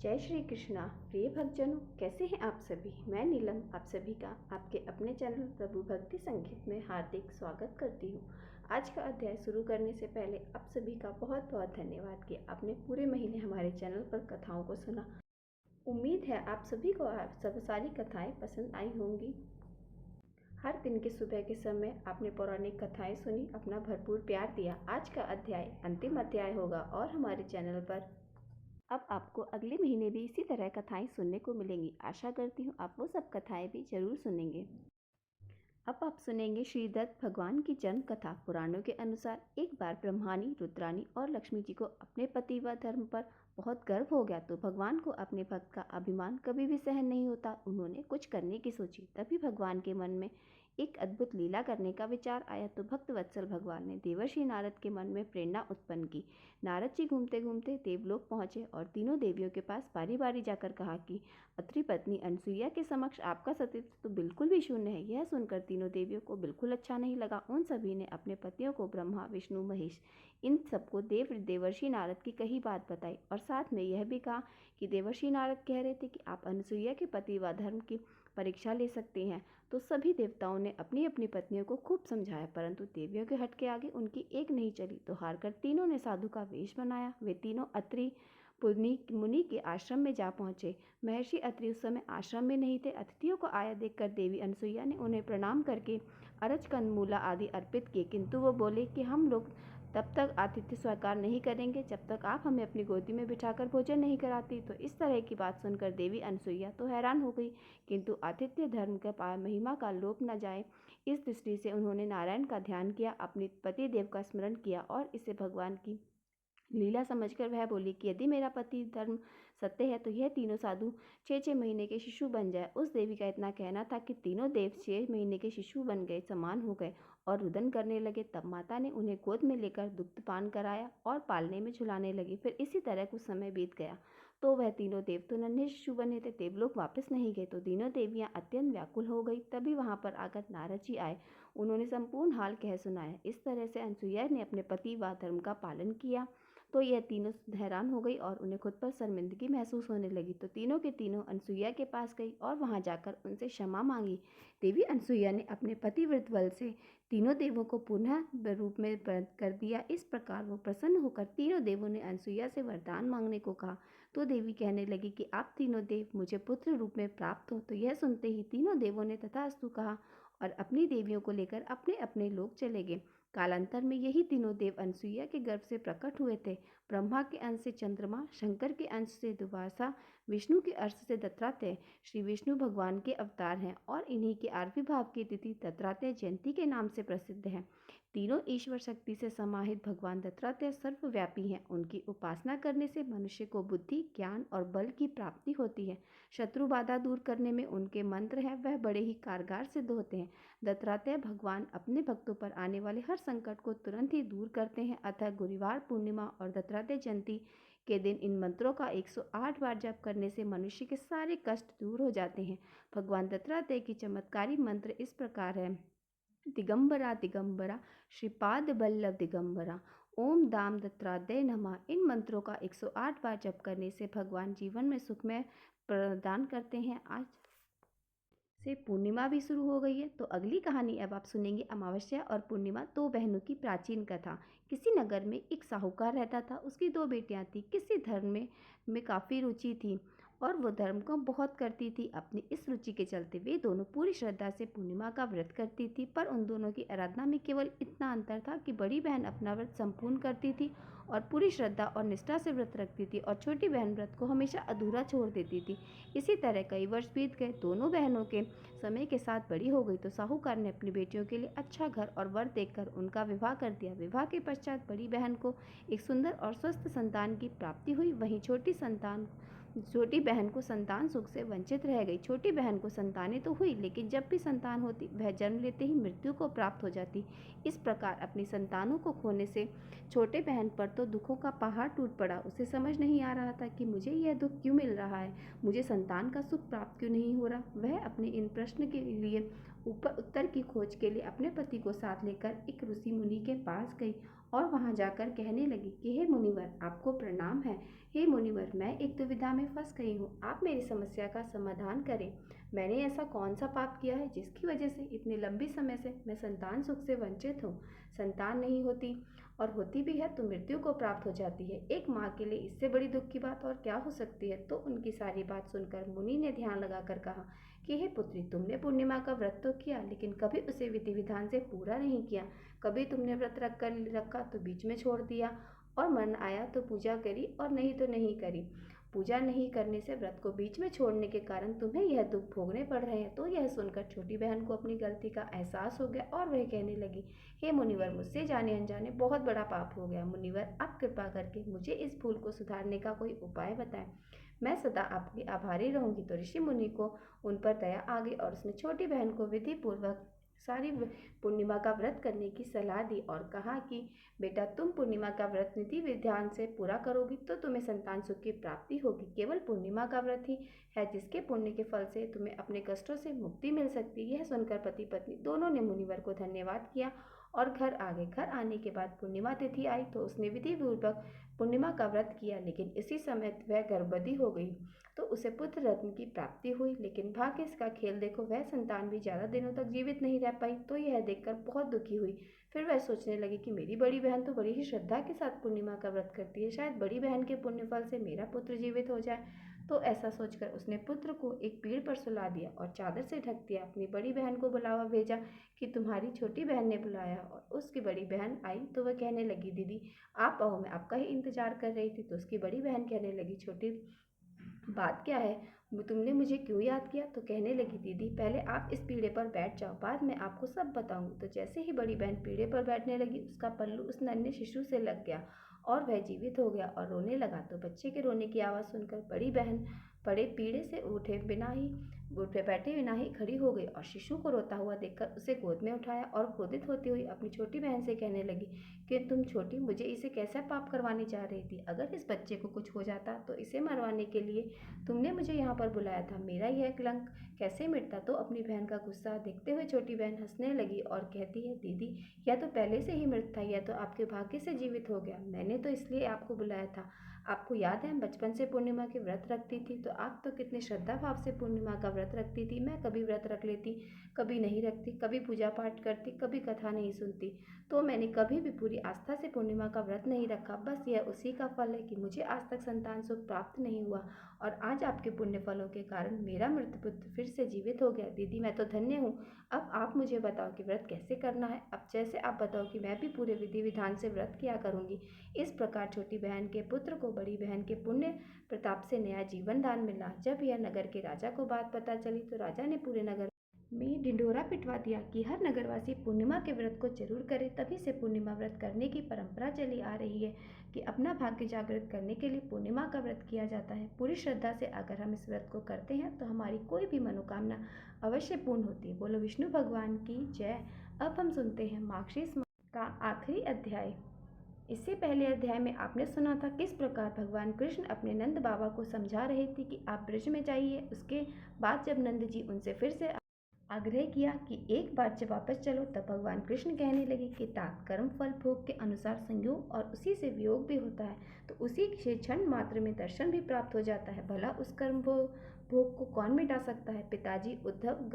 जय श्री कृष्णा। प्रिय भक्तजनों, कैसे हैं आप सभी। मैं नीलम आप सभी का आपके अपने चैनल प्रभु भक्ति संगीत में हार्दिक स्वागत करती हूँ। आज का अध्याय शुरू करने से पहले आप सभी का बहुत बहुत धन्यवाद कि आपने पूरे महीने हमारे चैनल पर कथाओं को सुना। उम्मीद है आप सभी को सब सारी कथाएं पसंद आई होंगी। हर दिन के सुबह के समय आपने पौराणिक कथाएं सुनी, अपना भरपूर प्यार दिया। आज का अध्याय अंतिम अध्याय होगा और हमारे चैनल पर अब आपको अगले महीने भी इसी तरह कथाएं सुनने को मिलेंगी। आशा करती हूँ आप वो सब कथाएं भी जरूर सुनेंगे। अब आप सुनेंगे श्रीदत्त भगवान की जन्म कथा। पुराणों के अनुसार एक बार ब्रह्मानी, रुद्रानी और लक्ष्मी जी को अपने पति व धर्म पर बहुत गर्व हो गया, तो भगवान को अपने भक्त का अभिमान कभी भी सहन नहीं होता। उन्होंने कुछ करने की सोची। तभी भगवान के मन में एक अद्भुत लीला करने का विचार आया, तो भक्त वत्सल भगवान ने देवर्षि नारद के मन में प्रेरणा उत्पन्न की। नारद जी घूमते घूमते देवलोक पहुंचे और तीनों देवियों के पास बारी बारी जाकर कहा कि अत्रि पत्नी अनसुईया के समक्ष आपका सतीत्व तो बिल्कुल भी शून्य है। यह सुनकर तीनों देवियों को बिल्कुल अच्छा नहीं लगा। उन सभी ने अपने पतियों को, ब्रह्मा, विष्णु, महेश, इन सबको देवर्षि नारद की कही बात बताई और साथ में यह भी कहा कि देवर्षि नारद कह रहे थे कि आप अनसुईया के पति व धर्म की परीक्षा ले सकते हैं। तो सभी देवताओं ने अपनी अपनी पत्नियों को खूब समझाया, परंतु देवियों के हट के आगे उनकी एक नहीं चली। तो हारकर तीनों ने साधु का वेश बनाया। वे तीनों अत्रि मुनि के आश्रम में जा पहुंचे। महर्षि अत्रि उस समय आश्रम में नहीं थे। अतिथियों को आया देखकर देवी अनसुईया ने उन्हें प्रणाम करके अरज, कंदमूला आदि अर्पित किए, किंतु वो बोले कि हम लोग तब तक आतिथ्य स्वीकार नहीं करेंगे जब तक आप हमें अपनी गोदी में बिठाकर भोजन नहीं कराती। तो इस तरह की बात सुनकर देवी अनसुईया तो हैरान हो गई, किंतु आतिथ्य धर्म का महिमा का लोप न जाए इस दृष्टि से उन्होंने नारायण का ध्यान किया, अपने पति देव का स्मरण किया और इसे भगवान की लीला समझकर वह बोली कि यदि मेरा पति धर्म सत्य है तो यह तीनों साधु 6-6 महीने के शिशु बन जाए। उस देवी का इतना कहना था कि तीनों देव 6 महीने के शिशु बन गए, समान हो गए और रुदन करने लगे। तब माता ने उन्हें गोद में लेकर दुग्धपान कराया और पालने में झुलाने लगी। फिर इसी तरह कुछ समय बीत गया तो वह तीनों देव तो नन्हे शिशु बने थे। देवलोक वापस नहीं गए तो तीनों देवियां अत्यंत व्याकुल हो गई। तभी वहां पर आकर नारद जी आए। उन्होंने संपूर्ण हाल कह सुनाया। इस तरह से अनसुईया ने अपने पति व धर्म का पालन किया। तो यह तीनों हैरान हो गई और उन्हें खुद पर शर्मिंदगी महसूस होने लगी। तो तीनों के तीनों अनसुईया के पास गई और वहां जाकर उनसे क्षमा मांगी। देवी अनसुईया ने अपने पतिव्रत बल से तीनों देवों को पुनः रूप में कर दिया। इस प्रकार वो प्रसन्न होकर तीनों देवों ने अनसुईया से वरदान मांगने को कहा। तो देवी कहने लगी कि आप तीनों देव मुझे पुत्र रूप में प्राप्त हो। तो यह सुनते ही तीनों देवों ने तथास्तु कहा और अपनी देवियों को लेकर अपने अपने लोक चले गए। कालांतर में यही तीनों देव अनसुईया के गर्भ से प्रकट हुए थे। ब्रह्मा के अंश से चंद्रमा, शंकर के अंश से दुर्वासा, विष्णु के अंश से दत्तात्रेय श्री विष्णु भगवान के अवतार हैं और इन्हीं के आविर्भाव की तिथि दत्तात्रेय जयंती के नाम से प्रसिद्ध है। तीनों ईश्वर शक्ति से समाहित भगवान दत्तात्रेय सर्वव्यापी हैं। उनकी उपासना करने से मनुष्य को बुद्धि, ज्ञान और बल की प्राप्ति होती है। शत्रु बाधा दूर करने में उनके मंत्र हैं वह बड़े ही कारगर सिद्ध होते हैं। दत्तात्रेय भगवान अपने भक्तों पर आने वाले हर संकट को तुरंत ही दूर करते हैं। अतः गुरुवार पूर्णिमा और दत्तात्रेय जयंती के दिन इन मंत्रों का 108 बार जप करने से मनुष्य के सारे कष्ट दूर हो जाते हैं। भगवान दत्तात्रेय की चमत्कारी मंत्र इस प्रकार है। दिगंबरा दिगंबरा श्रीपाद बल्लभ दिगंबरा, ओम दाम दत्तात्रेय नमः। इन मंत्रों का 108 बार जप करने से भगवान जीवन में सुखमय प्रदान करते हैं। आज से पूर्णिमा भी शुरू हो गई है, तो अगली कहानी अब आप सुनेंगे अमावस्या और पूर्णिमा, दो बहनों की प्राचीन कथा। किसी नगर में एक साहूकार रहता था। उसकी दो बेटियां थीं। किसी धर्म में काफ़ी रुचि थी और वो धर्म को बहुत करती थी। अपनी इस रुचि के चलते वे दोनों पूरी श्रद्धा से पूर्णिमा का व्रत करती थी। पर उन दोनों की आराधना में केवल इतना अंतर था कि बड़ी बहन अपना व्रत संपूर्ण करती थी और पूरी श्रद्धा और निष्ठा से व्रत रखती थी और छोटी बहन व्रत को हमेशा अधूरा छोड़ देती थी। इसी तरह कई वर्ष बीत गए। दोनों बहनों के समय के साथ बड़ी हो गई तो साहूकार ने अपनी बेटियों के लिए अच्छा घर और वर देखकर उनका विवाह कर दिया। विवाह के पश्चात बड़ी बहन को एक सुंदर और स्वस्थ संतान की प्राप्ति हुई। वहीं छोटी बहन को संतान सुख से वंचित रह गई। छोटी बहन को संतानें तो हुई, लेकिन जब भी संतान होती वह जन्म लेते ही मृत्यु को प्राप्त हो जाती। इस प्रकार अपनी संतानों को खोने से छोटे बहन पर तो दुखों का पहाड़ टूट पड़ा। उसे समझ नहीं आ रहा था कि मुझे यह दुख क्यों मिल रहा है, मुझे संतान का सुख प्राप्त क्यों नहीं हो रहा। वह अपने इन प्रश्न के लिए ऊपर उत्तर की खोज के लिए अपने पति को साथ लेकर एक ऋषि मुनि के पास गई और वहां जाकर कहने लगी कि हे मुनिवर, आपको प्रणाम है। हे मुनिवर, मैं एक दुविधा में फंस गई हूँ, आप मेरी समस्या का समाधान करें। मैंने ऐसा कौन सा पाप किया है जिसकी वजह से इतने लंबी समय से मैं संतान सुख से वंचित हूँ। संतान नहीं होती, और होती भी है तो मृत्यु को प्राप्त हो जाती है। एक माँ के लिए इससे बड़ी दुख की बात और क्या हो सकती है। तो उनकी सारी बात सुनकर मुनि ने ध्यान लगाकर कहा कि हे पुत्री, तुमने पूर्णिमा का व्रत तो किया, लेकिन कभी उसे विधि विधान से पूरा नहीं किया। कभी तुमने व्रत रखा तो बीच में छोड़ दिया, और मन आया तो पूजा करी और नहीं तो नहीं करी। पूजा नहीं करने से व्रत को बीच में छोड़ने के कारण तुम्हें यह दुख भोगने पड़ रहे हैं। तो यह सुनकर छोटी बहन को अपनी गलती का एहसास हो गया और वह कहने लगी, हे मुनिवर, मुझसे जाने अनजाने बहुत बड़ा पाप हो गया। मुनिवर, आप कृपा करके मुझे इस भूल को सुधारने का कोई उपाय बताएं। मैं सदा आपकी आभारी रहूंगी। तो ऋषि मुनि को उन पर दया आ गई और उसने छोटी बहन को विधि पूर्वक सारी पूर्णिमा का व्रत करने की सलाह दी और कहा कि बेटा, तुम पूर्णिमा का व्रत विधि विधान से पूरा करोगी तो तुम्हें संतान सुख की प्राप्ति होगी। केवल पूर्णिमा का व्रत ही है जिसके पुण्य के फल से तुम्हें अपने कष्टों से मुक्ति मिल सकती है। यह सुनकर पति पत्नी दोनों ने मुनिवर को धन्यवाद किया और घर आ गए। घर आने के बाद पूर्णिमा तिथि आई तो उसने विधि पूर्वक पूर्णिमा का व्रत किया, लेकिन इसी समय वह गर्भवती हो गई तो उसे पुत्र रत्न की प्राप्ति हुई। लेकिन भाग्य इसका खेल देखो, वह संतान भी ज्यादा दिनों तक जीवित नहीं रह पाई। तो यह देखकर बहुत दुखी हुई। फिर वह सोचने लगी कि मेरी बड़ी बहन तो बड़ी ही श्रद्धा के साथ पूर्णिमा का व्रत करती है, शायद बड़ी बहन के पुण्य फल से मेरा पुत्र जीवित हो जाए। तो ऐसा सोचकर उसने पुत्र को एक पेड़ पर सुला दिया और चादर से ढक दिया। अपनी बड़ी बहन को बुलावा भेजा कि तुम्हारी छोटी बहन ने बुलाया, और उसकी बड़ी बहन आई तो वह कहने लगी, दीदी आप आओ, मैं आपका ही इंतजार कर रही थी। तो उसकी बड़ी बहन कहने लगी, छोटी बात क्या है, तुमने मुझे क्यों याद किया। तो कहने लगी, दीदी पहले आप इस पीढ़े पर बैठ जाओ, बाद में आपको सब बताऊंगी। तो जैसे ही बड़ी बहन पीढ़े पर बैठने लगी, उसका पल्लू उस नन्हे शिशु से लग गया और वह जीवित हो गया और रोने लगा। तो बच्चे के रोने की आवाज़ सुनकर बड़ी बहन बड़े पीढ़े से उठे बैठे बिना ही खड़ी हो गई और शिशु को रोता हुआ देखकर उसे गोद में उठाया और क्रोधित होती हुई अपनी छोटी बहन से कहने लगी कि तुम छोटी, मुझे इसे कैसा पाप करवाने जा रही थी। अगर इस बच्चे को कुछ हो जाता तो इसे मरवाने के लिए तुमने मुझे यहाँ पर बुलाया था, मेरा यह कलंक कैसे मिटता। तो अपनी बहन का गुस्सा देखते हुए छोटी बहन हंसने लगी और कहती है, दीदी यह तो पहले से ही मृत था, यह तो आपके भाग्य से जीवित हो गया। मैंने तो इसलिए आपको बुलाया था। आपको याद है हम बचपन से पूर्णिमा के व्रत रखती थी, तो आप तो कितने श्रद्धा भाव से पूर्णिमा का व्रत रखती थी। मैं कभी व्रत रख लेती, कभी नहीं रखती, कभी पूजा पाठ करती, कभी कथा नहीं सुनती। तो मैंने कभी भी पूरी आस्था से पूर्णिमा का व्रत नहीं रखा। बस यह उसी का फल है कि मुझे आज तक संतान सुख प्राप्त नहीं हुआ, और आज आपके पुण्य फलों के कारण मेरा मृत पुत्र फिर से जीवित हो गया। दीदी मैं तो धन्य हूँ। अब आप मुझे बताओ कि व्रत कैसे करना है। अब जैसे आप बताओ कि मैं भी पूरे विधि विधान से व्रत किया करूँगी। इस प्रकार छोटी बहन के पुत्र को बड़ी बहन के पुण्य प्रताप से नया जीवन दान मिला। जब यह नगर के राजा को बात पता चली तो राजा ने पूरे नगर में ढिंढोरा पिटवा दिया कि हर नगरवासी पूर्णिमा के व्रत को जरूर करे। तभी से पूर्णिमा व्रत करने की परंपरा चली आ रही है कि अपना भाग्य जागृत करने के लिए पूर्णिमा का व्रत किया जाता है। पूरी श्रद्धा से अगर हम इस व्रत को करते हैं तो हमारी कोई भी मनोकामना अवश्य पूर्ण होती है। बोलो विष्णु भगवान की जय। अब हम सुनते हैं मार्गशीर्ष का आखिरी अध्याय। इससे पहले अध्याय में आपने सुना था किस प्रकार भगवान कृष्ण अपने नंद बाबा को समझा रहे थे कि आप ब्रज में जाइए। उसके बाद जब नंद जी उनसे फिर से आग्रह किया कि एक बार जब वापस चलो, तब भगवान कृष्ण कहने लगे कि तात कर्म फल भोग के अनुसार संयोग और उसी से वियोग भी होता है, तो उसी से क्षण मात्र में दर्शन भी प्राप्त हो जाता है। भला उस कर्म भोग को कौन मिटा सकता है। पिताजी उद्धव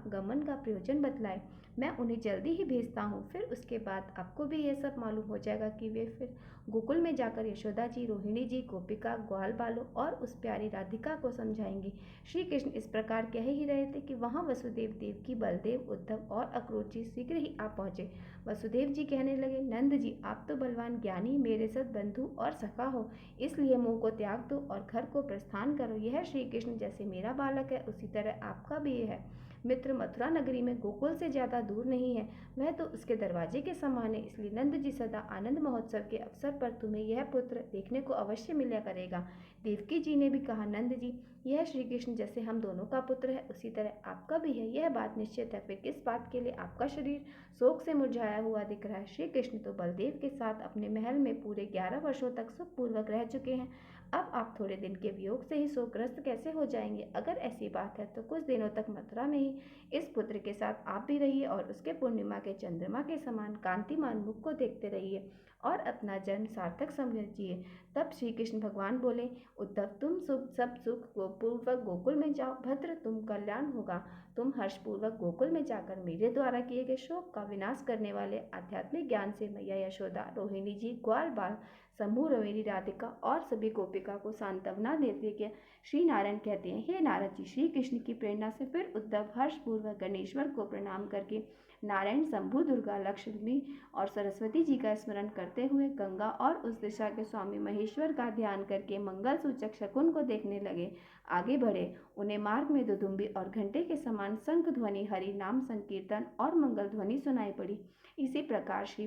गमन का प्रयोजन बतलाए। मैं उन्हें जल्दी ही भेजता हूँ। फिर उसके बाद आपको भी यह सब मालूम हो जाएगा कि वे फिर गोकुल में जाकर यशोदा जी, रोहिणी जी, गोपिका, ग्वाल बालों और उस प्यारी राधिका को समझाएंगे। श्री कृष्ण इस प्रकार कह ही रहे थे कि वहाँ वसुदेव, देवकी, बलदेव, उद्धव और अक्रूर जी शीघ्र ही आ पहुँचे। वसुदेव जी कहने लगे, नंद जी आप तो बलवान ज्ञानी, मेरे सद बंधु और सखा हो, इसलिए मोह को त्याग दो और घर को प्रस्थान करो। यह श्री कृष्ण जैसे मेरा बालक है उसी तरह आपका भी है। मित्र मथुरा नगरी में गोकुल से ज्यादा दूर नहीं है, वह तो उसके दरवाजे के समान है। इसलिए नंद जी सदा आनंद महोत्सव के अवसर पर तुम्हें यह पुत्र देखने को अवश्य मिला करेगा। देवकी जी ने भी कहा, नंद जी यह श्री कृष्ण जैसे हम दोनों का पुत्र है उसी तरह आपका भी है, यह बात निश्चित है। फिर किस बात के लिए आपका शरीर शोक से मुरझाया हुआ दिख रहा है। श्री कृष्ण तो बलदेव के साथ अपने महल में पूरे 11 वर्षों तक सुखपूर्वक रह चुके हैं। अब आप थोड़े दिन के वियोग से ही शोकग्रस्त कैसे हो जाएंगे? अगर ऐसी बात है तो कुछ दिनों तक मथुरा में ही इस पुत्र के साथ आप भी रहिए और उसके पूर्णिमा के चंद्रमा के समान कांतिमान मुख को देखते रहिए और अपना जन्म सार्थक समझिए। तब श्री कृष्ण भगवान बोले, उद्धव तुम सब सुख पूर्वक गोकुल में जाओ, भद्र तुम कल्याण होगा। तुम हर्षपूर्वक गोकुल में जाकर मेरे द्वारा किए गए शोक का विनाश करने वाले आध्यात्मिक ज्ञान से मैया यशोदा, रोहिणी जी, ग्वाल बाल, शंभु, रोहिणी, राधिका और सभी गोपिका को सांत्वना देते कि श्री नारायण कहते हैं, हे नारद जी, श्री कृष्ण की प्रेरणा से फिर उद्धव हर्षपूर्वक गणेश्वर को प्रणाम करके नारायण, शंभु, दुर्गा, लक्ष्मी और सरस्वती जी का स्मरण करते हुए गंगा और उस दिशा के स्वामी महेश्वर का ध्यान करके मंगल सूचक शकुन को देखने लगे। आगे बढ़े। उन्हें मार्ग में दुदुम्बी और घंटे के समान शंख ध्वनि, हरि नाम संकीर्तन और मंगल ध्वनि सुनाई पड़ी। इसी प्रकार श्री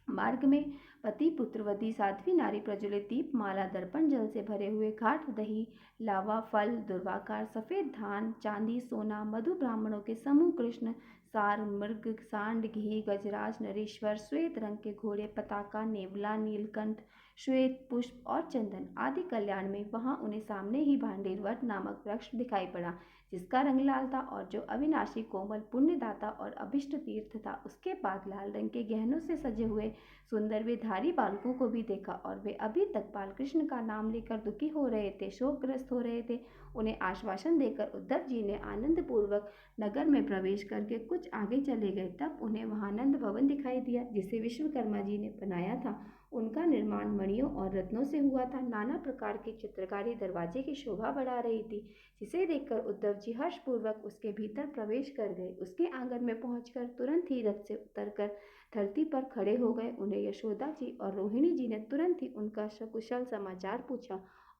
मार्ग में पति पुत्रवती साध्वी नारी प्रज्वलित दीप माला दर्पण जल से भरे हुए घाट, दही लावा, फल, दुर्वाकार, सफेद धान, चांदी, सोना, मधु, ब्राह्मणों के समूह, कृष्ण सार, मृग, सांड, घी, गजराज, नरेश्वर, श्वेत रंग के घोड़े, पताका, नेवला, नीलकंठ, श्वेत पुष्प और चंदन आदि कल्याण में वहां उन्हें सामने ही भांडेरवट नामक वृक्ष दिखाई पड़ा, जिसका रंग लाल था और जो अविनाशी, कोमल, पुण्यदाता और अभिष्ट तीर्थ था। उसके बाद लाल रंग के गहनों से सजे हुए सुंदर वे धारी बालकों को भी देखा और वे अभी तक बालकृष्ण का नाम लेकर दुखी हो रहे थे, शोकग्रस्त हो रहे थे। उन्हें आश्वासन देकर उद्धव जी ने आनंद पूर्वक नगर में प्रवेश करके कुछ आगे चले गए। तब उन्हें वहां आनंद भवन दिखाई दिया, जिसे विश्वकर्मा जी ने बनाया था। उनका निर्माण मणियों और रत्नों से हुआ था। नाना प्रकार की चित्रकारी दरवाजे की शोभा बढ़ा रही थी, जिसे देखकर उद्धव जी हर्षपूर्वक उसके भीतर प्रवेश कर गए। उसके आंगन में पहुंचकर तुरंत ही रथ से उतरकर धरती पर खड़े हो गए। उन्हें यशोदा जी और रोहिणी जी ने तुरंत ही उनका सकुशल समाचार पूछा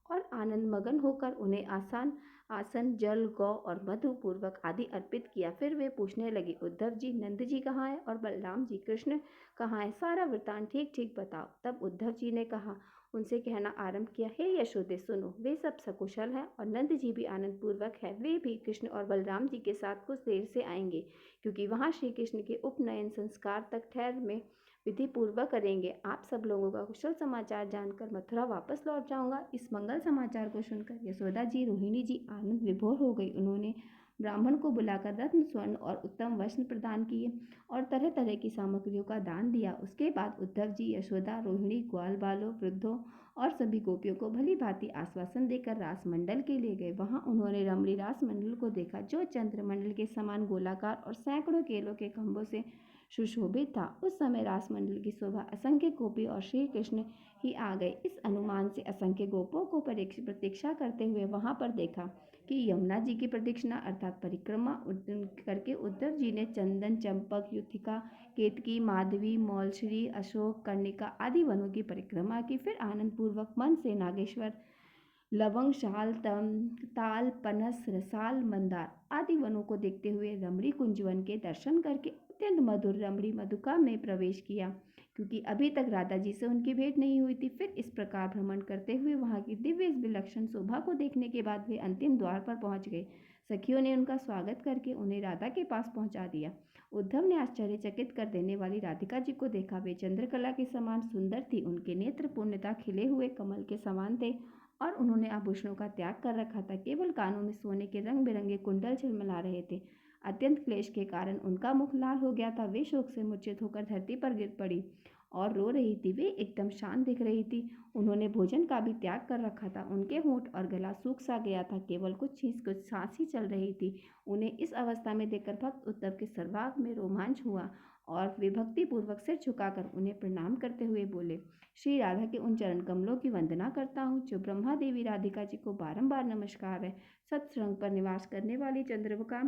और आनंद मगन होकर उन्हें आसन, जल, गौ और मधु पूर्वक आदि अर्पित किया। फिर वे पूछने लगे, उद्धव जी, नंद जी कहाँ है और बलराम जी, कृष्ण कहाँ है? सारा वृतांत ठीक ठीक बताओ। तब उद्धव जी ने कहा, उनसे कहना आरंभ किया, हे यशोदे, सुनो, वे सब सकुशल हैं और नंद जी भी आनंद पूर्वक है। वे भी कृष्ण और बलराम जी के साथ कुछ देर से आएंगे, क्योंकि वहां श्री कृष्ण के उपनयन संस्कार तक ठहर में विधि पूर्वक करेंगे। आप सब लोगों का कुशल समाचार जानकर मथुरा वापस लौट जाऊंगा। इस मंगल समाचार को सुनकर यशोदा जी, रोहिणी जी आनंद विभोर हो गई। उन्होंने ब्राह्मण को बुलाकर रत्न, स्वर्ण और उत्तम वस्त्र प्रदान किए और तरह तरह की सामग्रियों का दान दिया। उसके बाद उद्धव जी यशोदा, रोहिणी, ग्वाल बालों, वृद्धों और सभी गोपियों को भली भांति आश्वासन देकर रासमंडल के लिए गए। वहां उन्होंने रमणी रासमंडल को देखा, जो चंद्रमंडल के समान गोलाकार और सैकड़ों केलों के खंभों से सुशोभित था। उस समय रासमंडल की शोभा असंख्य गोपी और श्री कृष्ण ही आ गए। इस अनुमान से असंख्य गोपों को प्रतीक्षा करते हुए वहां पर देखा कि यमुना जी की प्रदक्षिणा अर्थात परिक्रमा करके उद्धव जी ने चंदन, चंपक, युथिका, केतकी, माधवी, मौलश्री, अशोक, कर्णिका आदि वनों की परिक्रमा की। फिर आनंद पूर्वक मन से नागेश्वर, लवंग, शाल, ताल, पनस, रसाल, मंदार आदि वनों को देखते हुए रमणी कुंजवन के दर्शन करके अत्यंत मधुर रमणी मधुका में प्रवेश किया, क्योंकि अभी तक राधा जी से उनकी भेंट नहीं हुई थी। फिर इस प्रकार भ्रमण करते हुए वहां की दिव्य विलक्षण शोभा को देखने के बाद वे अंतिम द्वार पर पहुंच गए। सखियों ने उनका स्वागत करके उन्हें राधा के पास पहुंचा दिया। उद्धव ने आश्चर्यचकित कर देने वाली राधिका जी को देखा। वे चंद्रकला के समान सुंदर थी। उनके नेत्र पूर्णतः खिले हुए कमल के समान थे और उन्होंने आभूषणों का त्याग कर रखा था। केवल कानों में सोने के रंग बिरंगे कुंडल झिलमिला रहे थे। अत्यंत क्लेश के कारण उनका मुख लाल हो गया था। वे शोक से मूर्छित होकर धरती पर गिर पड़ी और रो रही थी। वे एकदम शांत दिख रही थी। उन्होंने भोजन का भी त्याग कर रखा था। उनके होंठ और गला सूख सा गया था। केवल कुछ सांस ही चल रही थी। उन्हें इस अवस्था में देखकर भक्त उद्धव के सर्वांग में रोमांच हुआ और वे भक्ति पूर्वक सिर झुकाकर उन्हें प्रणाम करते हुए बोले, श्री राधा के उन चरण कमलों की वंदना करता हूँ जो ब्रह्मा देवी राधिका जी को बारंबार नमस्कार है। सत्संग पर निवास करने वाली चंद्रवका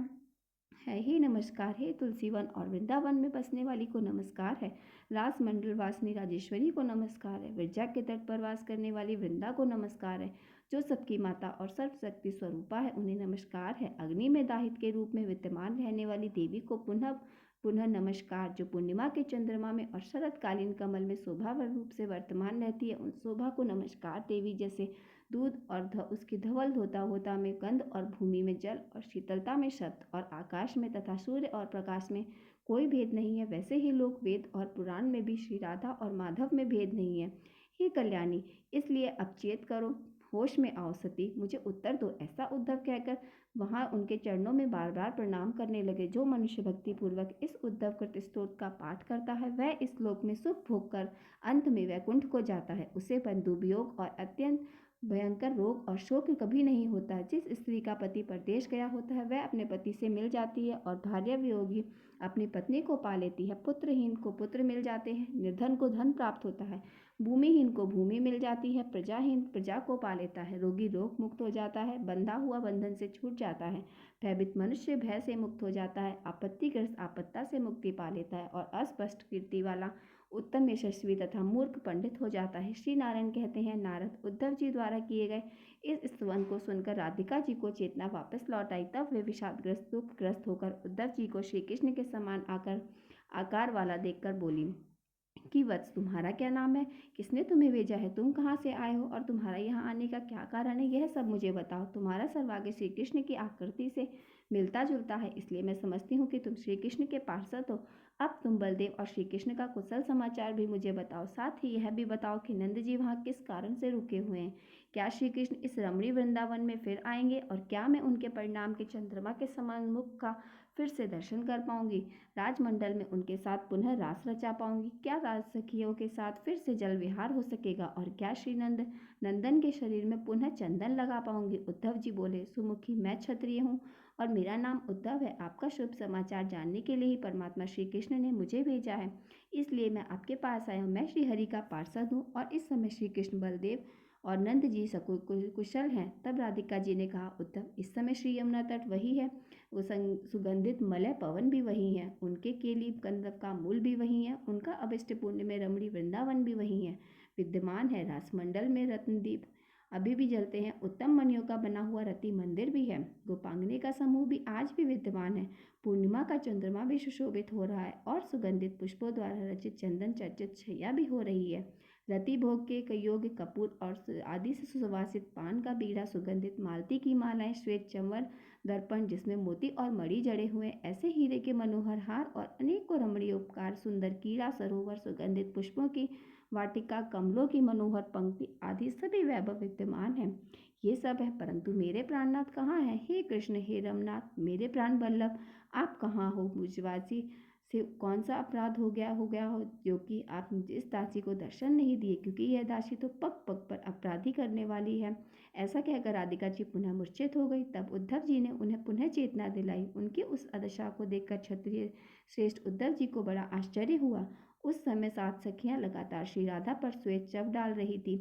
है ही नमस्कार है। तुलसीवन और वृंदावन में बसने वाली को नमस्कार है। रास मंडल वासिनी राजेश्वरी को नमस्कार है। विरजा के तट पर वास करने वाली वृंदा को नमस्कार है। जो सबकी माता और सर्वशक्ति स्वरूपा है, उन्हें नमस्कार है। अग्नि में दाहित के रूप में विद्यमान रहने वाली देवी को पुनः पुनः नमस्कार। जो पूर्णिमा के चंद्रमा में और शरतकालीन कमल में शोभा रूप से वर्तमान रहती है, उन शोभा को नमस्कार। देवी जैसे दूध और उसकी धवल होता होता में गंध और भूमि में जल और शीतलता में शब्द और आकाश में तथा सूर्य और प्रकाश में कोई भेद नहीं है, वैसे ही लोक वेद और पुराण में भी श्री राधा और माधव में भेद नहीं है। हे कल्याणी, इसलिए अब चेत करो, होश में आओ सती, मुझे उत्तर दो। ऐसा उद्धव कहकर वहां उनके चरणों में बार बार प्रणाम करने लगे। जो मनुष्य भक्ति पूर्वक इस उद्धव कृत स्तोत्र का पाठ करता है वह इस लोक में सुख भोग कर अंत में वैकुंठ को जाता है। उसे बंधु वियोग और अत्यंत भयंकर रोग और शोक कभी नहीं होता। जिस स्त्री का पति परदेश गया होता है वह अपने पति से मिल जाती है और भार्या वियोगी अपनी पत्नी को पा लेती है। पुत्रहीन को पुत्र मिल जाते हैं, निर्धन को धन प्राप्त होता है, भूमिहीन को भूमि मिल जाती है, प्रजाहीन प्रजा को पा लेता है, रोगी रोग मुक्त हो जाता है, बंधा हुआ बंधन से छूट जाता है, भयभीत मनुष्य भय से मुक्त हो जाता है, आपत्तिग्रस्त आपत्ता से मुक्ति पा लेता है और अस्पष्ट कीर्ति वाला उत्तम यशस्वी तथा मूर्ख पंडित हो जाता है। श्री नारायण कहते हैं, नारद उद्धव जी द्वारा किए गए इस स्तवन को सुनकर राधिका जी को चेतना वापस लौट आई। तब वे विषादग्रस्त दुखग्रस्त होकर उद्धव जी को श्री कृष्ण के समान आकार वाला देखकर बोली कि वत्स, तुम्हारा क्या नाम है? किसने तुम्हें भेजा है? तुम कहाँ से आए हो और तुम्हारा यहाँ आने का क्या कारण है? यह सब मुझे बताओ। तुम्हारा सर्वांग श्री कृष्ण की आकृति से मिलता जुलता है, इसलिए मैं समझती हूँ कि तुम श्री कृष्ण के पार्षद हो। अब तुम बलदेव और श्री कृष्ण का कुशल समाचार भी मुझे बताओ। साथ ही यह भी बताओ कि नंद जी वहाँ किस कारण से रुके हुए हैं। क्या श्री कृष्ण इस रमणी वृंदावन में फिर आएंगे और क्या मैं उनके परिणाम के चंद्रमा के समान मुख का फिर से दर्शन कर पाऊंगी? राजमंडल में उनके साथ पुनः रास रचा पाऊंगी? क्या राज सखियों के साथ फिर से जल विहार हो सकेगा? और क्या श्री नंदन के शरीर में पुनः चंदन लगा पाऊंगी? उद्धव जी बोले, सुमुखी, मैं क्षत्रिय हूँ और मेरा नाम उद्धव है। आपका शुभ समाचार जानने के लिए ही परमात्मा श्री कृष्ण ने मुझे भेजा है, इसलिए मैं आपके पास आया हूँ। मैं श्री हरि का पार्षद हूँ और इस समय श्री कृष्ण, बलदेव और नंद जी कुशल हैं। तब राधिका जी ने कहा, उद्धव, इस समय श्री यमुना तट वही है, वो सुगंधित मलय पवन भी वही है, उनके केली कंदव का मूल भी वही है, उनका अभिष्ट पुण्य में रमणी वृंदावन भी वही है विद्यमान है। रासमंडल में रत्नदीप अभी भी जलते हैं, उत्तम मणियों का बना हुआ रति मंदिर भी है, गोपांगने का समूह भी आज भी विद्यमान है, पूर्णिमा का चंद्रमा भी सुशोभित हो रहा है और सुगंधित पुष्पों द्वारा रचित चंदन चर्चित छैया भी हो रही है। रति भोग के योग्य कपूर और आदि से सुवासित पान का बीड़ा, सुगंधित मालती की मालाएं, श्वेत चंवर दर्पण जिसमें मोती और मणि जड़े हुए, ऐसे हीरे के मनोहर हार और अनेकों रमणीय उपकार, सुंदर कीड़ा सरोवर, सुगंधित पुष्पों की वाटिका, कमलों की मनोहर पंक्ति आदि सभी वैभव विद्यमान है। ये सब है, परंतु मेरे प्राणनाथ कहाँ है? हे कृष्ण, हे रमनाथ, मेरे प्राण वल्लभ, आप कहाँ हो? मुझवासी से कौन सा अपराध हो गया हो जो कि आप मुझे इस दासी को दर्शन नहीं दिए, क्योंकि यह दासी तो पग पग पर अपराधी करने वाली है। ऐसा कहकर राधिका जी पुनः मूर्छित हो गई। तब उद्धव जी ने उन्हें पुनः चेतना दिलाई। उनकी उस अदशा को देखकर क्षत्रिय श्रेष्ठ उद्धव जी को बड़ा आश्चर्य हुआ। उस समय 7 सखियां लगातार श्री राधा पर श्वेत चव डाल रही थी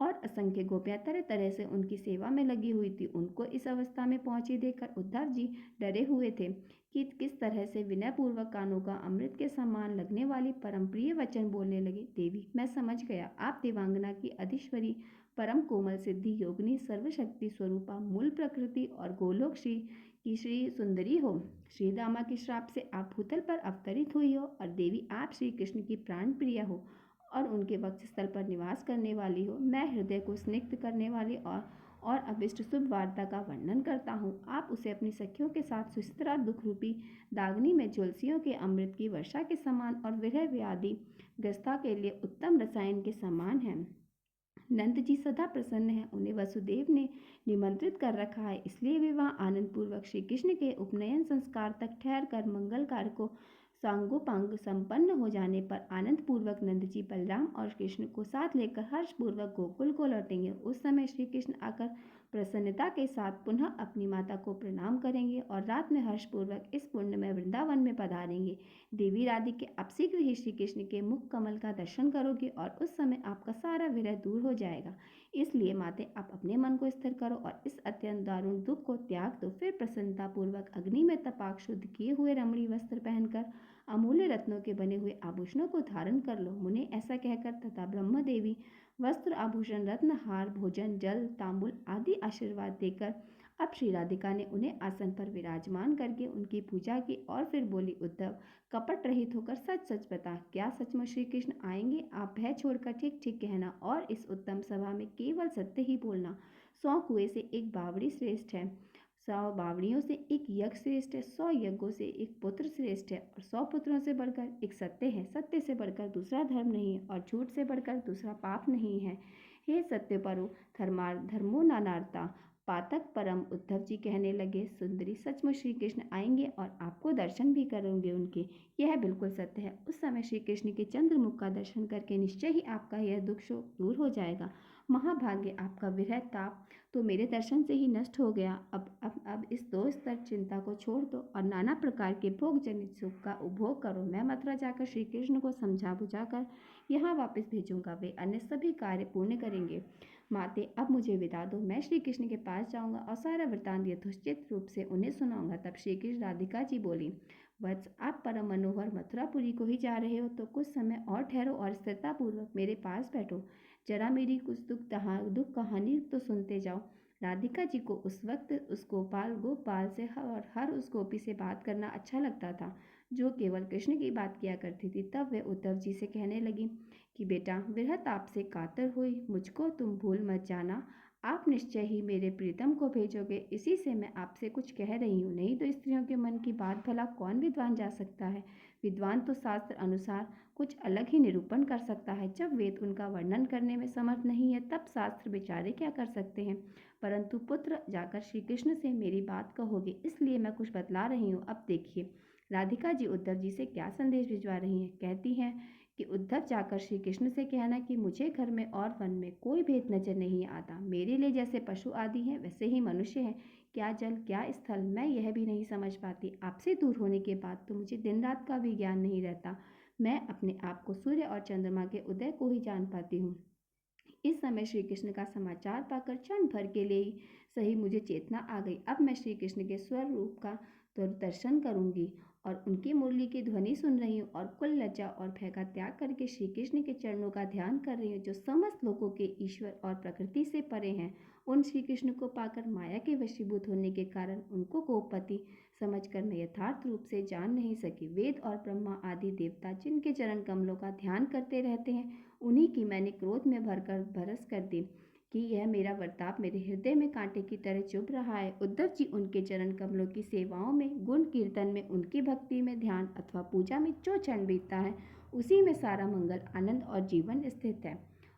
और असंख्य गोपियां तरह तरह से उनकी सेवा में लगी हुई थी। उनको इस अवस्था में पहुंची देखकर उद्धव जी डरे हुए थे कि किस तरह से विनयपूर्वक कानों का अमृत के समान लगने वाली परम प्रिय वचन बोलने लगे। देवी, मैं समझ गया, आप देवांगना की अधीश्वरी, परम कोमल सिद्धि योगिनी, सर्वशक्ति स्वरूपा, मूल प्रकृति और गोलोक श्री की श्री सुंदरी हो। श्री दामा के श्राप से आप भूतल पर अवतरित हुई हो और देवी, आप श्री कृष्ण की प्राण प्रिया हो और उनके वक्षस्थल पर निवास करने वाली हो। मैं हृदय को स्निग्ध करने वाली और अभिष्ट शुभ वार्ता का वर्णन करता हूँ। आप उसे अपनी सखियों के साथ सुचित्रा दुख रूपी दाग्नि में झुलसियों के अमृत की वर्षा के समान और विरह व्याधि ग्रस्ता के लिए उत्तम रसायन के समान है। नंद जी सदा प्रसन्न है, उन्हें वसुदेव ने निमंत्रित कर रखा है, इसलिए वे वहाँ आनंद पूर्वक श्री कृष्ण के उपनयन संस्कार तक ठहर कर मंगल कार्य को सांगोपांग संपन्न हो जाने पर आनंद पूर्वक नंद जी बलराम और कृष्ण को साथ लेकर हर्ष पूर्वक गोकुल को लौटेंगे। उस समय श्री कृष्ण आकर प्रसन्नता के साथ पुनः अपनी माता को प्रणाम करेंगे और रात में हर्ष पूर्वक इस पुण्यमय वृंदावन में पधारेंगे। देवी राधिके, आप शीघ्र ही श्री कृष्ण के मुख कमल का दर्शन करोगे और उस समय आपका सारा विरह दूर हो जाएगा। इसलिए माते, आप अपने मन को स्थिर करो और इस अत्यंत दारुण दुख को त्याग दो। फिर प्रसन्नता पूर्वक अग्नि में तपाक शुद्ध किए हुए रमणीय वस्त्र पहनकर अमूल्य रत्नों के बने हुए आभूषणों को धारण कर लो। मुने ऐसा कहकर तथा ब्रह्म देवी वस्त्र, आभूषण, रत्न, हार, भोजन, जल, तांबुल आदि आशीर्वाद देकर अब श्री राधिका ने उन्हें आसन पर विराजमान करके उनकी पूजा की और फिर बोली, उद्धव, कपट रहित होकर सच सच बता, क्या सचमुच श्री कृष्ण आएंगे? आप भय छोड़कर ठीक ठीक कहना और इस उत्तम सभा में केवल सत्य ही बोलना। 100 कुएं से एक बावड़ी श्रेष्ठ है। 100 बावड़ियों से एक यज्ञ श्रेष्ठ है, 100 यज्ञों से एक पुत्र श्रेष्ठ है, और 100 पुत्रों से बढ़कर एक सत्य है, सत्य से बढ़कर दूसरा धर्म नहीं है, और झूठ से बढ़कर दूसरा पाप नहीं है। हे सत्य परो धर्मो नानार्ता पातक परम। उद्धव जी कहने लगे, सुंदरी सचमुच श्री कृष्ण आएंगे और आपको दर्शन भी करोगे उनके, यह बिल्कुल सत्य है। उस समय श्री कृष्ण के चंद्रमुख का दर्शन करके निश्चय ही आपका यह दुख शोक दूर हो जाएगा। महाभाग्य आपका विरह ताप तो मेरे दर्शन से ही नष्ट हो गया। अब इस दो स्तर चिंता को छोड़ दो और नाना प्रकार के भोग जनित सुख का उपभोग करो। मैं मथुरा जाकर श्री कृष्ण को समझा बुझाकर यहाँ वापस भेजूंगा, वे अन्य सभी कार्य पूर्ण करेंगे। माते, अब मुझे विदा दो, मैं श्री कृष्ण के पास जाऊंगा और सारा वृतांत यथोचित रूप से उन्हें सुनाऊंगा। तब श्री कृष्ण राधिका जी बोली, वत्स, आप परम मनोहर मथुरापुरी को ही जा रहे हो तो कुछ समय और ठहरो और स्थिरतापूर्वक मेरे पास बैठो, जरा मेरी कुछ दुख कहानी तो सुनते जाओ। राधिका जी को उस वक्त उस गोपाल से और हर उस गोपी से बात करना अच्छा लगता था जो केवल कृष्ण की बात किया करती थी। तब वे उद्धव जी से कहने लगी कि बेटा, विरह ताप से कातर हुई मुझको तुम भूल मत जाना, आप निश्चय ही मेरे प्रीतम को भेजोगे, इसी से मैं आपसे कुछ कह रही हूँ। नहीं तो स्त्रियों के मन की बात भला कौन विद्वान जा सकता है। विद्वान तो शास्त्र अनुसार कुछ अलग ही निरूपण कर सकता है। जब वेद उनका वर्णन करने में समर्थ नहीं है तब शास्त्र बेचारे क्या कर सकते हैं। परंतु पुत्र, जाकर श्री कृष्ण से मेरी बात कहोगे, इसलिए मैं कुछ बतला रही हूँ। अब देखिए राधिका जी उद्धव जी से क्या संदेश भिजवा रही हैं। कहती हैं कि उद्धव, जाकर श्री कृष्ण से कहना कि मुझे घर में और वन में कोई भेद नजर नहीं आता। मेरे लिए जैसे पशु आदि हैं वैसे ही मनुष्य हैं। क्या जल क्या स्थल, मैं यह भी नहीं समझ पाती। आपसे दूर होने के बाद तो मुझे दिन रात का भी ज्ञान नहीं रहता। मैं अपने आप को सूर्य और चंद्रमा के उदय को ही जान पाती हूँ। इस समय श्री कृष्ण का समाचार पाकर क्षण भर के लिए ही सही मुझे चेतना आ गई। अब मैं श्री कृष्ण के स्वरूप का तो दर्शन करूंगी और उनकी मुरली की ध्वनि सुन रही हूँ और कुल लज्जा और भय का त्याग करके श्री कृष्ण के चरणों का ध्यान कर रही हूँ, जो समस्त लोगों के ईश्वर और प्रकृति से परे हैं। उन श्री कृष्ण को पाकर माया के वशीभूत होने के कारण उनको गोपति समझकर मैं यथार्थ रूप से जान नहीं सकी। वेद और ब्रह्मा आदि देवता जिनके चरण कमलों का ध्यान करते रहते हैं, उन्हीं की मैंने क्रोध में भरकर भरस कर दी कि यह मेरा वर्ताप मेरे हृदय में कांटे की तरह चुभ रहा है। उद्धव जी, उनके चरण कमलों की सेवाओं में, गुण कीर्तन में, उनकी भक्ति में, ध्यान अथवा पूजा में जो क्षण बीतता है उसी में सारा मंगल, आनंद और जीवन स्थित है।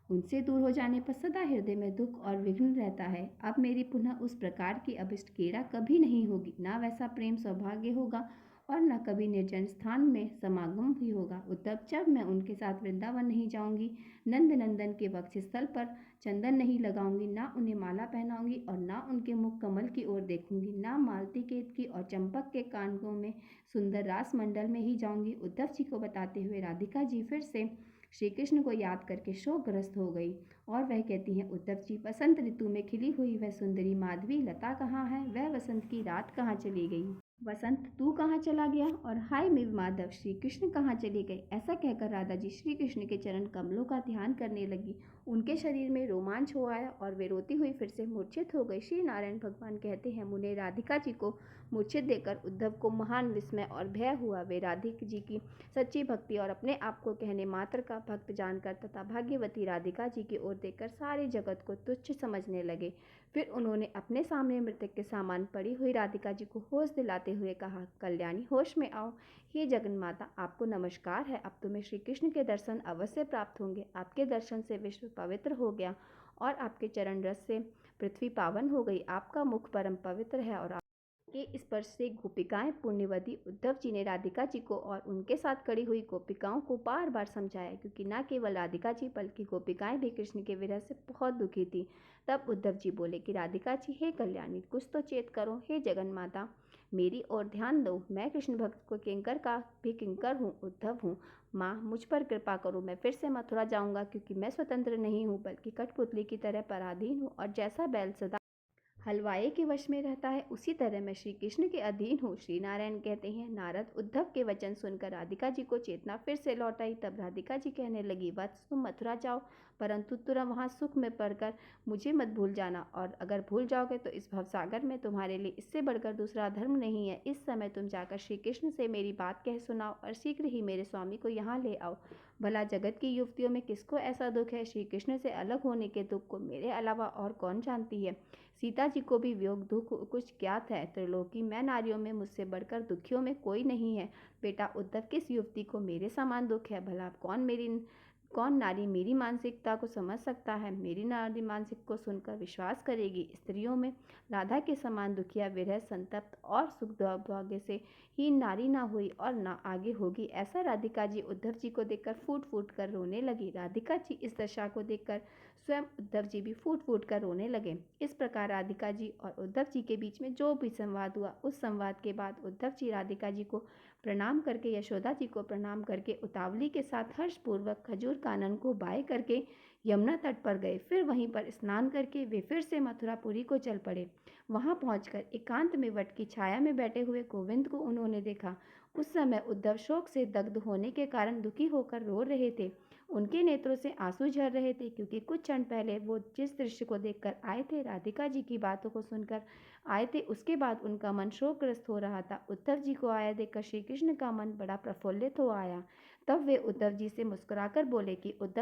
उनसे दूर हो जाने पर सदा हृदय में दुख और विघ्न रहता है। अब मेरी पुनः उस प्रकार की अभिष्ट क्रीड़ा कभी नहीं होगी, ना वैसा प्रेम सौभाग्य होगा और न कभी निर्जन स्थान में समागम भी होगा। उद्धव, जब मैं उनके साथ वृंदावन नहीं जाऊंगी, नंद नंदन के वक्षस्थल पर चंदन नहीं लगाऊंगी, ना उन्हें माला पहनाऊंगी और ना उनके मुख कमल की ओर देखूंगी, ना मालती केतकी और चंपक के कानों में सुंदर रास मंडल में ही जाऊंगी। उद्धव जी को बताते हुए राधिका जी फिर से श्री कृष्ण को याद करके शोकग्रस्त हो गई और वह कहती हैं, उद्धव जी, बसंत ऋतु में खिली हुई वह सुंदरी माधवी लता कहाँ है, वह वसंत की रात कहाँ चली गई, वसंत तू कहाँ चला गया, और हाय मेरे माधव, श्री कृष्ण कहाँ चले गए। ऐसा कहकर राधा जी श्री कृष्ण के चरण कमलों का ध्यान करने लगी। उनके शरीर में रोमांच हो आया और वे रोती हुई फिर से मूर्छित हो गई। श्री नारायण भगवान कहते हैं, मुने राधिका जी को मूर्छित देखकर उद्धव को महान विस्मय और भय हुआ। वे राधिका जी की सच्ची भक्ति और अपने आप को कहने मात्र का भक्त जानकर तथा भाग्यवती राधिका जी की ओर देखकर सारे जगत को तुच्छ समझने लगे। फिर उन्होंने अपने सामने मृतक के सामान पड़ी हुई राधिका जी को होश दिलाते हुए कहा, कल्याणी, होश में आओ। हे जगन माता, आपको नमस्कार है। अब तुम्हें श्री कृष्ण के दर्शन अवश्य प्राप्त होंगे। आपके दर्शन से विश्व पवित्र हो गया और आपके चरण रस से पृथ्वी पावन हो गई। आपका मुख परम पवित्र है और के स्पर्श से गोपिकाएं पुण्यवती। उद्धव जी ने राधिका जी को और उनके साथ खड़ी हुई गोपिकाओं को बार बार समझाया, क्योंकि न केवल राधिका जी बल्कि गोपिकाएं भी कृष्ण के विरह से बहुत दुखी थी। तब उद्धव जी बोले कि राधिका जी, हे कल्याणी, कुछ तो चेत करो। हे जगन माता, मेरी ओर ध्यान दो। मैं कृष्ण भक्त को किंकर का भी किंकर हूँ, उद्धव हूँ। माँ, मुझ पर कृपा करो। मैं फिर से मथुरा जाऊंगा, क्योंकि मैं स्वतंत्र नहीं हूँ बल्कि कठपुतली की तरह पराधीन हूँ, और जैसा बैल सदा हलवाई के वश में रहता है उसी तरह मैं श्री कृष्ण के अधीन हूँ। श्री नारायण कहते हैं, नारद, उद्धव के वचन सुनकर राधिका जी को चेतना फिर से लौट आई। तब राधिका जी कहने लगी, वत्स, तुम मथुरा जाओ, परंतु तुरंत वहाँ सुख में पड़कर मुझे मत भूल जाना, और अगर भूल जाओगे तो इस भवसागर में तुम्हारे लिए इससे बढ़कर दूसरा धर्म नहीं है। इस समय तुम जाकर श्री कृष्ण से मेरी बात कह सुनाओ और शीघ्र ही मेरे स्वामी को यहाँ ले आओ। भला जगत की युवतियों में किसको ऐसा दुख है? श्री कृष्ण से अलग होने के दुख को मेरे अलावा और कौन जानती है। सीता जी को भी वियोग दुख कुछ ज्ञात है। त्रिलोकी मैं नारियों में मुझसे बढ़कर दुखियों में कोई नहीं है। बेटा उद्धव, किस युवती को मेरे समान दुख है? भला कौन नारी मेरी मानसिकता को समझ सकता है? मेरी नारी मानसिक को सुनकर विश्वास करेगी। स्त्रियों में राधा के समान दुखिया, विरह संतप्त और सुख दुर्भाग्य से ही नारी ना हुई और ना आगे होगी। ऐसा राधिका जी उद्धव जी को देखकर फूट फूट कर रोने लगी। राधिका जी इस दशा को देखकर स्वयं उद्धव जी भी फूट फूट कर रोने लगे। इस प्रकार राधिका जी और उद्धव जी के बीच में जो भी संवाद हुआ, उस संवाद के बाद उद्धव जी राधिका जी को प्रणाम करके, यशोदा जी को प्रणाम करके उतावली के साथ हर्षपूर्वक खजूर कानन को बाय करके यमुना तट पर गए। फिर वहीं पर स्नान करके वे फिर से मथुरापुरी को चल पड़े। वहां पहुंचकर एकांत में वट की छाया में बैठे हुए गोविंद को उन्होंने देखा। उस समय उद्धव शोक से दग्ध होने के कारण दुखी होकर रो रहे थे। उनके नेत्रों से आंसू झर रहे थे, क्योंकि कुछ क्षण पहले वो जिस दृश्य को देखकर आए थे, राधिका जी की बातों को सुनकर आए थे, उसके बाद उनका मन शोकग्रस्त हो रहा था। उद्धव जी को आया देखकर श्री कृष्ण का मन बड़ा प्रफुल्लित हो आया। तब वे उद्धव जी से मुस्कुराकर बोले कि उद्धव,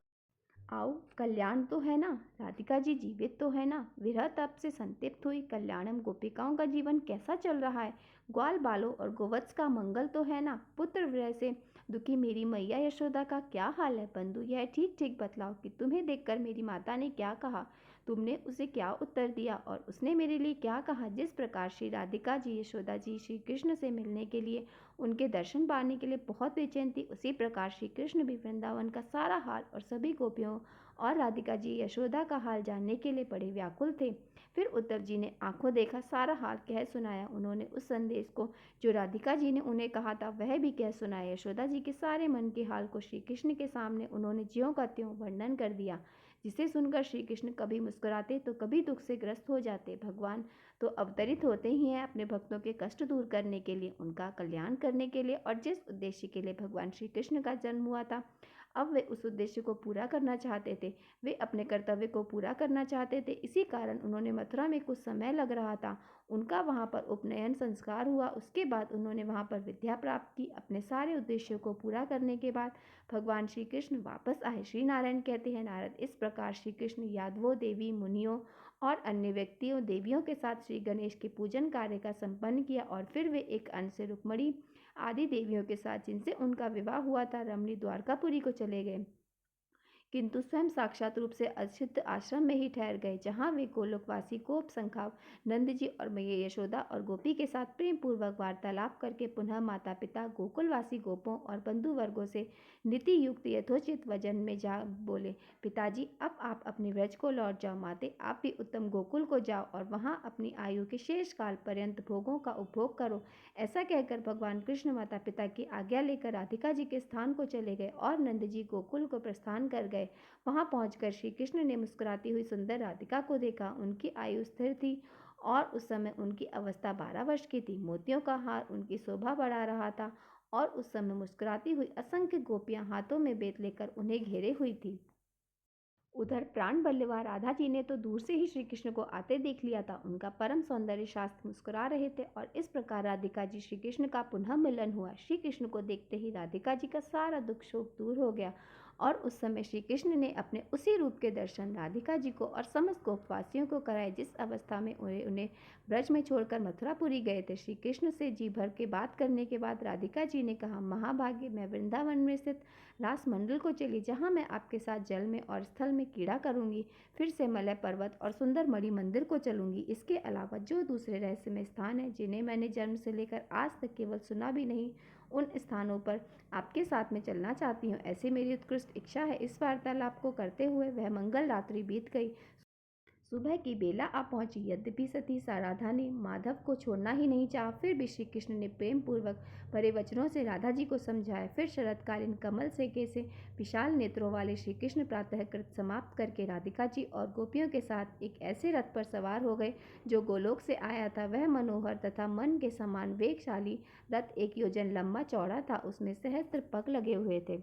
आओ, कल्याण तो है ना? राधिका जी जीवित तो है ना? विरह तप से संतप्त हुई कल्याणम गोपिकाओं का जीवन कैसा चल रहा है? ग्वाल बालों और गोवत्स का मंगल तो है ना? पुत्र विरह से दुखी मेरी मैया यशोदा का क्या हाल है? बंधु, यह ठीक ठीक बतलाओ कि तुम्हें देखकर मेरी माता ने क्या कहा, तुमने उसे क्या उत्तर दिया और उसने मेरे लिए क्या कहा? जिस प्रकार श्री राधिका जी यशोदा जी श्री कृष्ण से मिलने के लिए, उनके दर्शन पाने के लिए बहुत बेचैन थी, उसी प्रकार श्री कृष्ण भी वृंदावन का सारा हाल और सभी गोपियों और राधिका जी यशोदा का हाल जानने के लिए बड़े व्याकुल थे। फिर उद्धव जी ने आंखों देखा सारा हाल कह सुनाया। उन्होंने उस संदेश को जो राधिका जी ने उन्हें कहा था वह भी कह सुनाया। यशोदा जी के सारे मन के हाल को श्री कृष्ण के सामने उन्होंने ज्यों का त्यों वर्णन कर दिया, जिसे सुनकर श्री कृष्ण कभी मुस्कुराते तो कभी दुख से ग्रस्त हो जाते। भगवान तो अवतरित होते ही हैं अपने भक्तों के कष्ट दूर करने के लिए, उनका कल्याण करने के लिए, और जिस उद्देश्य के लिए भगवान श्री कृष्ण का जन्म हुआ था, अब वे उस उद्देश्य को पूरा करना चाहते थे। वे अपने कर्तव्य को पूरा करना चाहते थे। इसी कारण उन्होंने मथुरा में कुछ समय लग रहा था। उनका वहां पर उपनयन संस्कार हुआ। उसके बाद उन्होंने वहां पर विद्या प्राप्त की। अपने सारे उद्देश्यों को पूरा करने के बाद भगवान श्री कृष्ण वापस आए। श्री नारायण कहते हैं, नारद, इस प्रकार श्री कृष्ण यादवों, देवी, मुनियों और अन्य व्यक्तियों, देवियों के साथ श्री गणेश के पूजन कार्य का संपन्न किया और फिर वे एक अंश से रुक्मणी आदि देवियों के साथ, जिनसे उनका विवाह हुआ था, रमणी द्वारकापुरी को चले गए, किंतु स्वयं साक्षात रूप से असिद्ध आश्रम में ही ठहर गए, जहाँ वे गोलोकवासी गोप संखाव नंद जी और मैया यशोदा और गोपी के साथ प्रेम पूर्वक वार्तालाप करके पुनः माता पिता, गोकुलवासी गोपों और बंधु वर्गों से नीति युक्त यथोचित वजन में जा बोले, पिताजी, अब आप अपने व्रज को लौट जाओ। माते, आप भी उत्तम गोकुल को जाओ और वहाँ अपनी आयु के शेष काल पर्यंत भोगों का उपभोग करो। ऐसा कहकर भगवान कृष्ण माता पिता की आज्ञा लेकर राधिका जी के स्थान को चले गए और नंद जी गोकुल को प्रस्थान कर गए। वहां पहुंचकर श्री कृष्ण ने मुस्कुराती हुई सुंदर राधिका को देखा। उनकी आयु स्थिर थी और उस समय उनकी अवस्था 12 वर्ष की थी। मोतियों का हार उनकी शोभा बढ़ा रहा था और उस समय मुस्कुराती हुई असंख्य गोपियां हाथों में बेत लेकर उन्हें घेरे हुई थी। उधर प्राण बल्लवा राधा जी ने तो दूर से ही श्री कृष्ण को आते देख लिया था। उनका परम सौंदर्य शास्त्र मुस्कुरा रहे थे और इस प्रकार राधिका जी श्री कृष्ण का पुनः मिलन हुआ। श्री कृष्ण को देखते ही राधिका जी का सारा दुख शोक दूर हो गया और उस समय श्री कृष्ण ने अपने उसी रूप के दर्शन राधिका जी को और समस्त गोपवासियों को कराए, जिस अवस्था में उन्हें ब्रज में छोड़कर मथुरापुरी गए थे। श्री कृष्ण से जी भर के बात करने के बाद राधिका जी ने कहा, महाभाग्य, मैं वृंदावन में स्थित रास मंडल को चली, जहाँ मैं आपके साथ जल में और स्थल में क्रीड़ा करूंगी। फिर से मलय पर्वत और सुंदर मणि मंदिर को चलूंगी। इसके अलावा जो दूसरे रहस्यमय स्थान हैं, जिन्हें मैंने जन्म से लेकर आज तक केवल सुना भी नहीं, उन स्थानों पर आपके साथ में चलना चाहती हूँ। ऐसी मेरी उत्कृष्ट इच्छा है। इस वार्तालाप को करते हुए वह मंगल रात्रि बीत गई। सुबह की बेला आ पहुंची। यद्यपि सती राधा ने माधव को छोड़ना ही नहीं चाहा, फिर भी श्री कृष्ण ने प्रेम पूर्वक भरे वचनों से राधा जी को समझाया। फिर शरतकालीन कमल से विशाल नेत्रों वाले श्री कृष्ण प्रातः कृत समाप्त करके राधिका जी और गोपियों के साथ एक ऐसे रथ पर सवार हो गए जो गोलोक से आया था। वह मनोहर तथा मन के समान वेगशाली रथ 1 योजन लंबा चौड़ा था। उसमें सहस्त्र पग लगे हुए थे।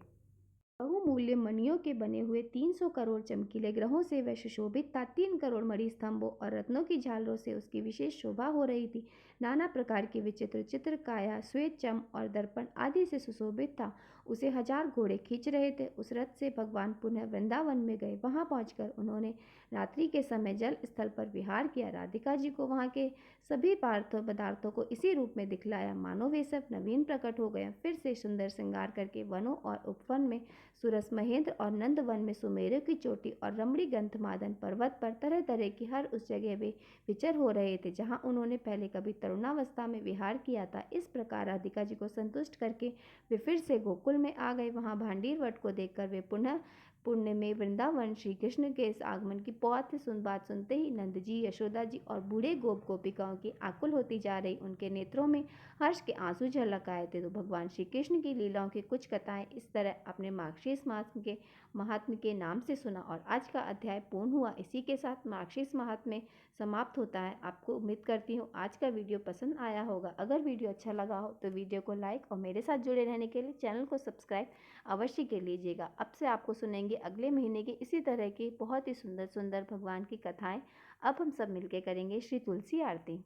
बहुमूल्य मणियों के बने हुए 300 करोड़ चमकीले ग्रहों से वह सुशोभित था। 3 करोड़ मणि स्तंभों और रत्नों की झालरों से उसकी विशेष शोभा हो रही थी। नाना प्रकार की विचित्र चित्र काया, श्वेत चम और दर्पण आदि से सुशोभित था। उसे 1000 घोड़े खींच रहे थे। उस रथ से भगवान पुनः वृंदावन में गए। वहां पहुंचकर उन्होंने रात्रि के समय जल स्थल पर विहार किया। राधिका जी को वहां के सभी पदार्थों को इसी रूप में दिखलाया मानो वे सब नवीन प्रकट हो गए। फिर से सुंदर श्रृंगार करके वनों और उपवन में सुरस महेंद्र और नंदवन में सुमेरु की चोटी और रमणी गंधमादन पर्वत पर तरह तरह की हर उस जगह वे विचर हो रहे थे जहाँ उन्होंने पहले कभी तरुणावस्था में विहार किया था। इस प्रकार राधिका जी को संतुष्ट करके वे फिर से गोकुल में आ गए। वहाँ भांडीर वट को देखकर वे पुनः पुण्य में वृंदावन श्री कृष्ण के इस आगमन की बहुत बात सुनते ही नंद जी, यशोदा जी और बूढ़े गोप गोपिकाओं की आकुल होती जा रही उनके नेत्रों में हर्ष के आंसू झलक आए थे। तो भगवान श्री कृष्ण की लीलाओं की कुछ कथाएं इस तरह अपने मार्गशीर्ष मास के महात्म्य के नाम से सुना। और आज का अध्याय पूर्ण हुआ। इसी के साथ मार्गशीर्ष महात्म्य समाप्त होता है। आपको उम्मीद करती हूँ आज का वीडियो पसंद आया होगा। अगर वीडियो अच्छा लगा हो तो वीडियो को लाइक और मेरे साथ जुड़े रहने के लिए चैनल को सब्सक्राइब अवश्य कर लीजिएगा। अब से आपको सुनेंगे अगले महीने की इसी तरह की बहुत ही सुंदर सुंदर भगवान की कथाएं। अब हम सब मिलकर करेंगे श्री तुलसी आरती।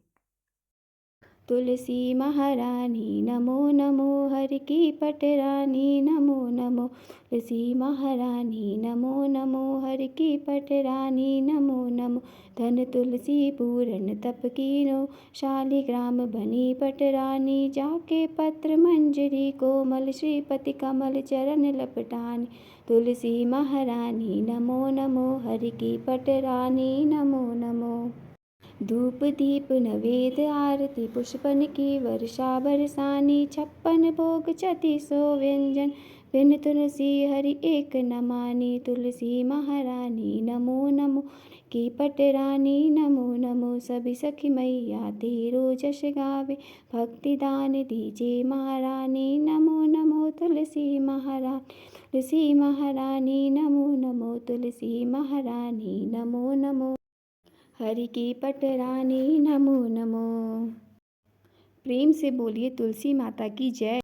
तुलसी महारानी नमो नमो, हर की पटरानी नमो नमो। तुलसी महारानी नमो नमो, हर की पटरानी नमो नमो। धन तुलसी पूरन तप कीनो, शालिग्राम बनी पटरानी। जाके पत्र मंजरी कोमल, श्रीपति कमल चरण लपटानी। तुलसी महारानी नमो नमो, हर की पटरानी नमो नमो। धूप दीप नवेद आरती, पुष्पन की वर्षा बरसानी। 56 भोग 3600 व्यंजन, बिन तुलसी हरि एक न मानी। तुलसी महारानी नमो नमो, की पटरानी नमो नमो। सभी सखी मैया तेरो जश गावे, भक्ति दान दीजे महारानी। नमो नमो तुलसी महारानी, तुलसी महारानी नमो नमो। तुलसी महारानी नमो नमो, हरि की पटरानी नमो नमो। प्रेम से बोलिए तुलसी माता की जय।